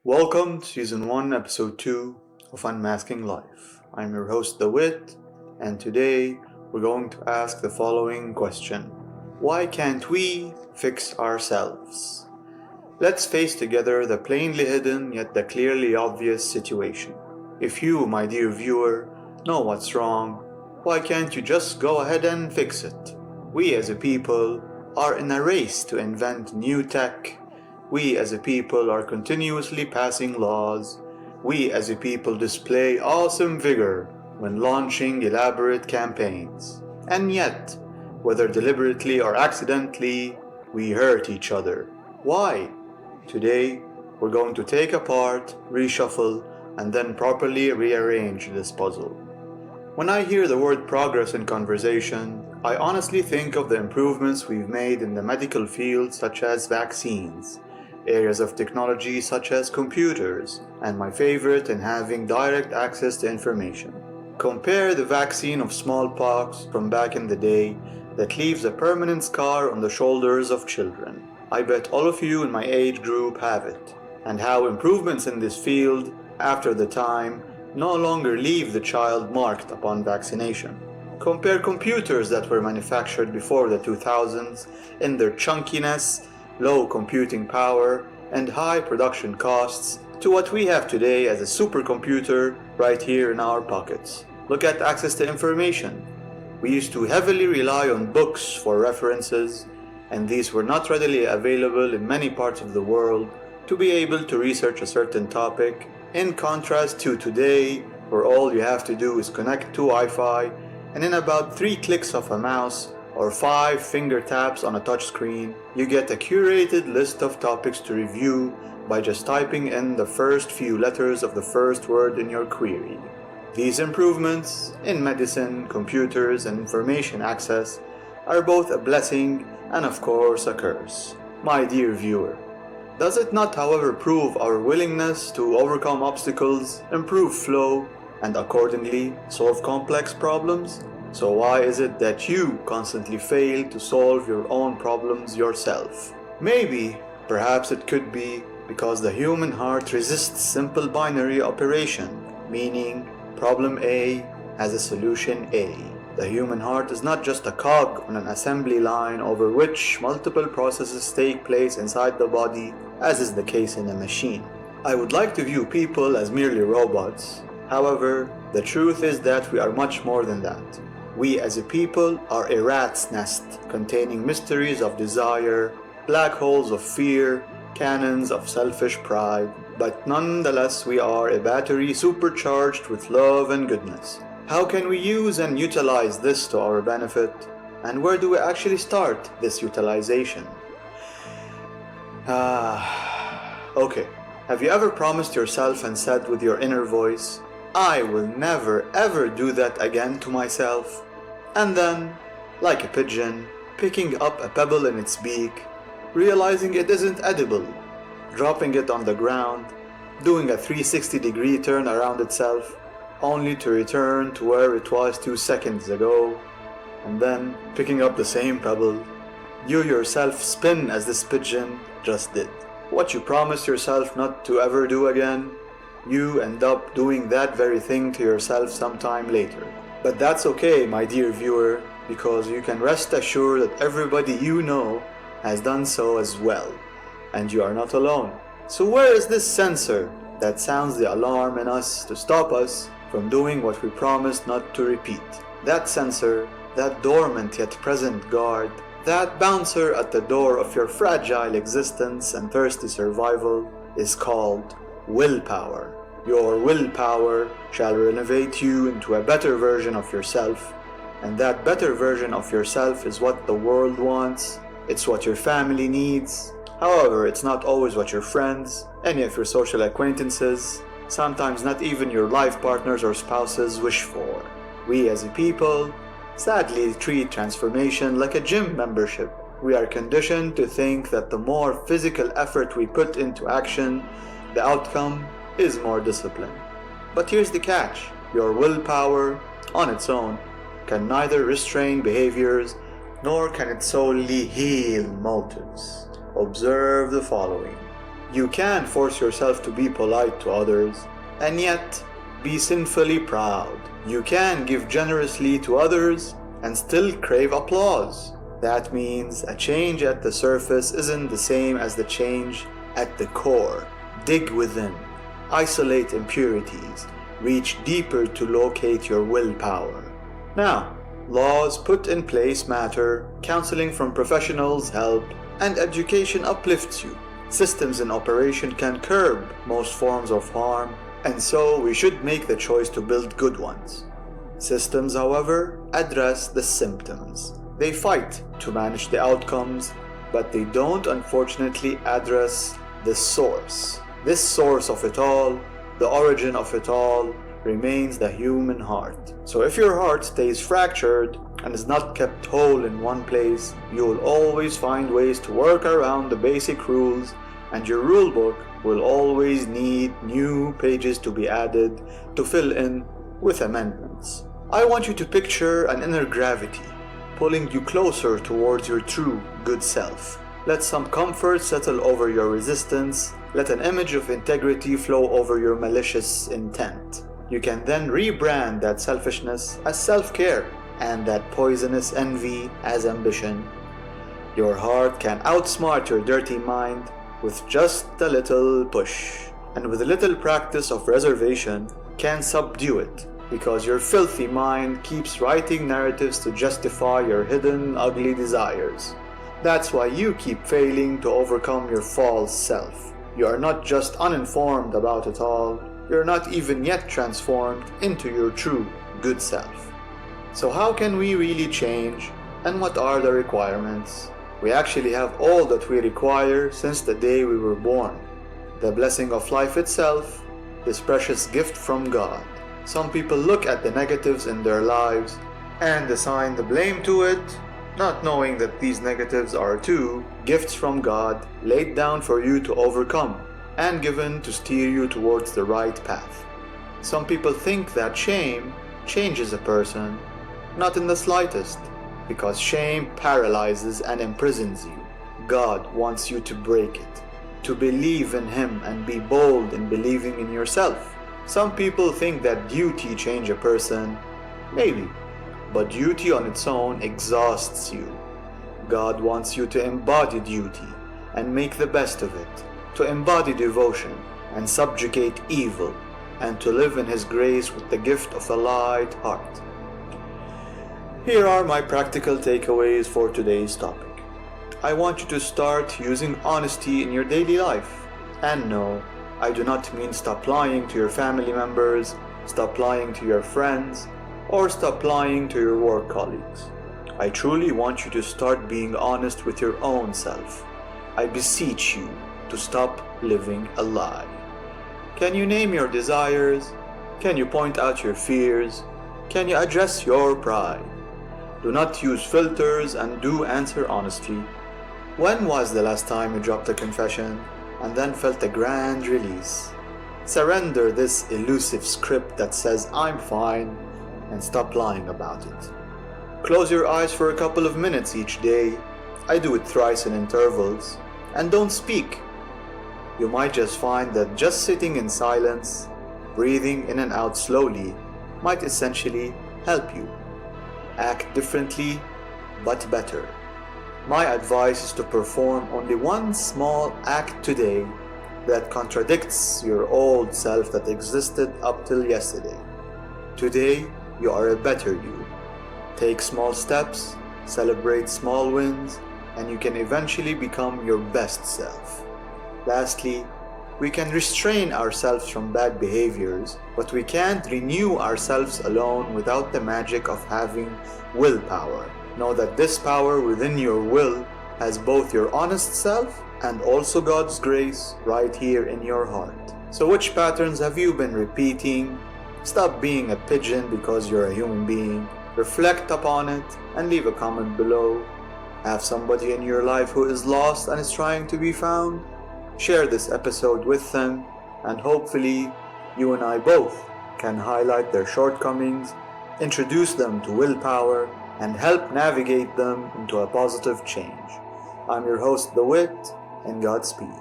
Welcome to Season 1, Episode 2 of Unmasking Life. I'm your host, The Wit, and today we're going to ask the following question. Why can't we fix ourselves? Let's face together the plainly hidden yet the clearly obvious situation. If you, my dear viewer, know what's wrong, why can't you just go ahead and fix it? We as a people are in a race to invent new tech. We as a people are continuously passing laws. We as a people display awesome vigor when launching elaborate campaigns. And yet, whether deliberately or accidentally, we hurt each other. Why? Today, we're going to take apart, reshuffle, and then properly rearrange this puzzle. When I hear the word progress in conversation, I honestly think of the improvements we've made in the medical field, such as vaccines, areas of technology such as computers, and my favorite in having direct access to information. Compare the vaccine of smallpox from back in the day that leaves a permanent scar on the shoulders of children. I bet all of you in my age group have it, and how improvements in this field, after the time, no longer leave the child marked upon vaccination. Compare computers that were manufactured before the 2000s in their chunkiness, low computing power, and high production costs to what we have today as a supercomputer right here in our pockets. Look at access to information. We used to heavily rely on books for references, and these were not readily available in many parts of the world to be able to research a certain topic, in contrast to today, where all you have to do is connect to Wi-Fi, and in about 3 clicks of a mouse or 5 finger taps on a touchscreen, you get a curated list of topics to review by just typing in the first few letters of the first word in your query. These improvements in medicine, computers, and information access are both a blessing and of course a curse. My dear viewer, does it not however prove our willingness to overcome obstacles, improve flow, and accordingly solve complex problems? So why is it that you constantly fail to solve your own problems yourself? Maybe, perhaps it could be because the human heart resists simple binary operation, meaning problem A has a solution A. The human heart is not just a cog on an assembly line over which multiple processes take place inside the body, as is the case in a machine. I would like to view people as merely robots. However, the truth is that we are much more than that. We as a people are a rat's nest containing mysteries of desire, black holes of fear, cannons of selfish pride, but nonetheless we are a battery supercharged with love and goodness. How can we use and utilize this to our benefit? And where do we actually start this utilization? Okay. Have you ever promised yourself and said with your inner voice, I will never ever do that again to myself? And then, like a pigeon, picking up a pebble in its beak, realizing it isn't edible, dropping it on the ground, doing a 360-degree turn around itself, only to return to where it was 2 seconds ago, and then picking up the same pebble, you yourself spin as this pigeon just did. What you promised yourself not to ever do again, you end up doing that very thing to yourself sometime later. But that's okay, my dear viewer, because you can rest assured that everybody you know has done so as well, and you are not alone. So where is this sensor that sounds the alarm in us to stop us from doing what we promised not to repeat? That sensor, that dormant yet present guard, that bouncer at the door of your fragile existence and thirsty survival is called willpower. Your willpower shall renovate you into a better version of yourself, and that better version of yourself is what the world wants, it's what your family needs. However, it's not always what your friends, any of your social acquaintances, sometimes not even your life partners or spouses wish for. We as a people sadly treat transformation like a gym membership. We are conditioned to think that the more physical effort we put into action, the outcome is more discipline. But here's the catch. Your willpower, on its own, can neither restrain behaviors, nor can it solely heal motives. Observe the following. You can force yourself to be polite to others, and yet be sinfully proud. You can give generously to others and still crave applause. That means a change at the surface isn't the same as the change at the core. Dig within, isolate impurities, reach deeper to locate your willpower. Now, laws put in place matter, counseling from professionals help, and education uplifts you. Systems in operation can curb most forms of harm, and so we should make the choice to build good ones. Systems, however, address the symptoms. They fight to manage the outcomes, but they don't unfortunately address the source. This source of it all, the origin of it all, remains the human heart. So if your heart stays fractured and is not kept whole in one place, you will always find ways to work around the basic rules, and your rule book will always need new pages to be added to fill in with amendments. I want you to picture an inner gravity pulling you closer towards your true good self. Let some comfort settle over your resistance. Let an image of integrity flow over your malicious intent. You can then rebrand that selfishness as self-care and that poisonous envy as ambition. Your heart can outsmart your dirty mind with just a little push, and with a little practice of reservation can subdue it, because your filthy mind keeps writing narratives to justify your hidden ugly desires. That's why you keep failing to overcome your false self. You are not just uninformed about it all, you're not even yet transformed into your true good self. So how can we really change, and what are the requirements? We actually have all that we require since the day we were born. The blessing of life itself, this precious gift from God. Some people look at the negatives in their lives and assign the blame to it, not knowing that these negatives are too gifts from God laid down for you to overcome and given to steer you towards the right path. Some people think that shame changes a person. Not in the slightest, because shame paralyzes and imprisons you. God wants you to break it, to believe in Him and be bold in believing in yourself. Some people think that duty changes a person. Maybe, but duty on its own exhausts you. God wants you to embody duty and make the best of it, to embody devotion and subjugate evil, and to live in His grace with the gift of a light heart. Here are my practical takeaways for today's topic. I want you to start using honesty in your daily life. And no, I do not mean stop lying to your family members, stop lying to your friends, or stop lying to your work colleagues. I truly want you to start being honest with your own self. I beseech you to stop living a lie. Can you name your desires? Can you point out your fears? Can you address your pride? Do not use filters and do answer honestly. When was the last time you dropped a confession and then felt a grand release? Surrender this elusive script that says I'm fine and stop lying about it. Close your eyes for a couple of minutes each day. I do it thrice in intervals. And don't speak. You might just find that just sitting in silence, breathing in and out slowly, might essentially help you. Act differently, but better. My advice is to perform only one small act today that contradicts your old self that existed up till yesterday. Today, you are a better you. Take small steps, celebrate small wins, and you can eventually become your best self. Lastly, we can restrain ourselves from bad behaviors, but we can't renew ourselves alone without the magic of having willpower. Know that this power within your will has both your honest self and also God's grace right here in your heart. So which patterns have you been repeating? Stop being a pigeon because you're a human being. Reflect upon it and leave a comment below. Have somebody in your life who is lost and is trying to be found? Share this episode with them, and hopefully you and I both can highlight their shortcomings, introduce them to willpower, and help navigate them into a positive change. I'm your host, The Wit, and Godspeed.